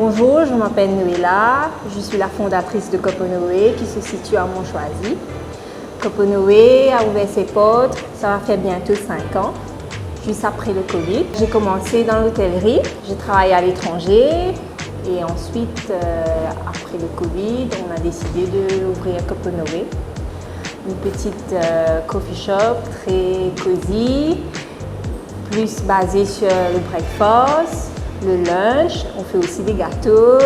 Bonjour, je m'appelle Noéla, je suis la fondatrice de Koponoé qui se situe à Montchoisy. Koponoé a ouvert ses portes, ça va faire bientôt 5 ans, juste après le Covid. J'ai commencé dans l'hôtellerie, j'ai travaillé à l'étranger et ensuite, après le Covid, on a décidé d'ouvrir Koponoé. Une petite coffee shop très cosy, plus basée sur le breakfast, le lunch. On fait aussi des gâteaux,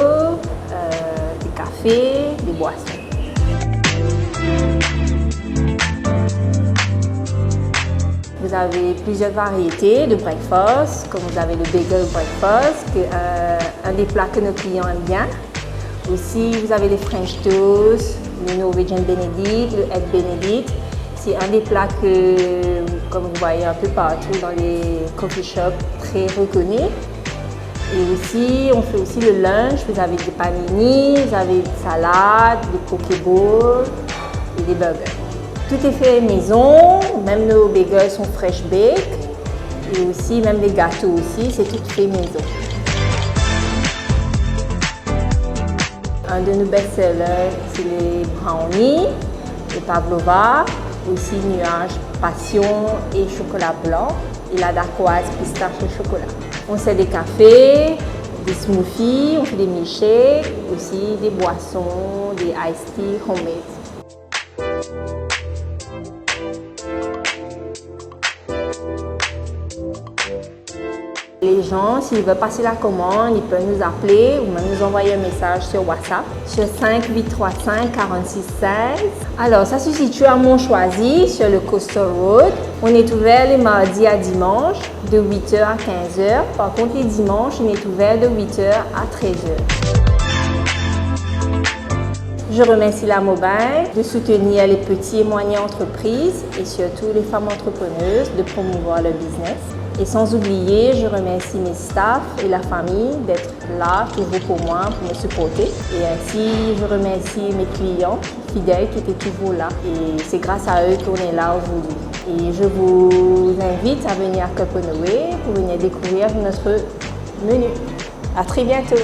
des cafés, des boissons. Vous avez plusieurs variétés de breakfast, comme vous avez le bagel breakfast, un des plats que nos clients aiment bien. Aussi, vous avez les French toast, le Norwegian Benedict, le Egg Benedict. C'est un des plats que, comme vous voyez un peu partout dans les coffee shops, très reconnu. Et aussi, on fait aussi le lunch. Vous avez des panini, vous avez des salades, des pokéballs et des burgers. Tout est fait maison, même nos bagels sont fresh baked. Et aussi, même les gâteaux aussi, c'est tout fait maison. Un de nos best-sellers, c'est les brownies, les pavlova, aussi nuages, passion et chocolat blanc, et la dacquoise, pistache et chocolat. On sert des cafés, des smoothies, on fait des milkshakes, aussi des boissons, des iced tea homemade. Les gens, s'ils veulent passer la commande, ils peuvent nous appeler ou même nous envoyer un message sur WhatsApp sur 5835 46 16. Alors, ça se situe à Montchoisy, sur le Coastal Road. On est ouvert les mardis à dimanche, de 8h à 15h. Par contre, les dimanches, on est ouvert de 8h à 13h. Je remercie la Mobile de soutenir les petits et moyennes entreprises et surtout les femmes entrepreneuses de promouvoir leur business. Et sans oublier, je remercie mes staffs et la famille d'être là toujours pour moi, pour me supporter. Et ainsi, je remercie mes clients fidèles qui étaient toujours là. Et c'est grâce à eux qu'on est là aujourd'hui. Et je vous invite à venir à Koponoé pour venir découvrir notre menu. À très bientôt!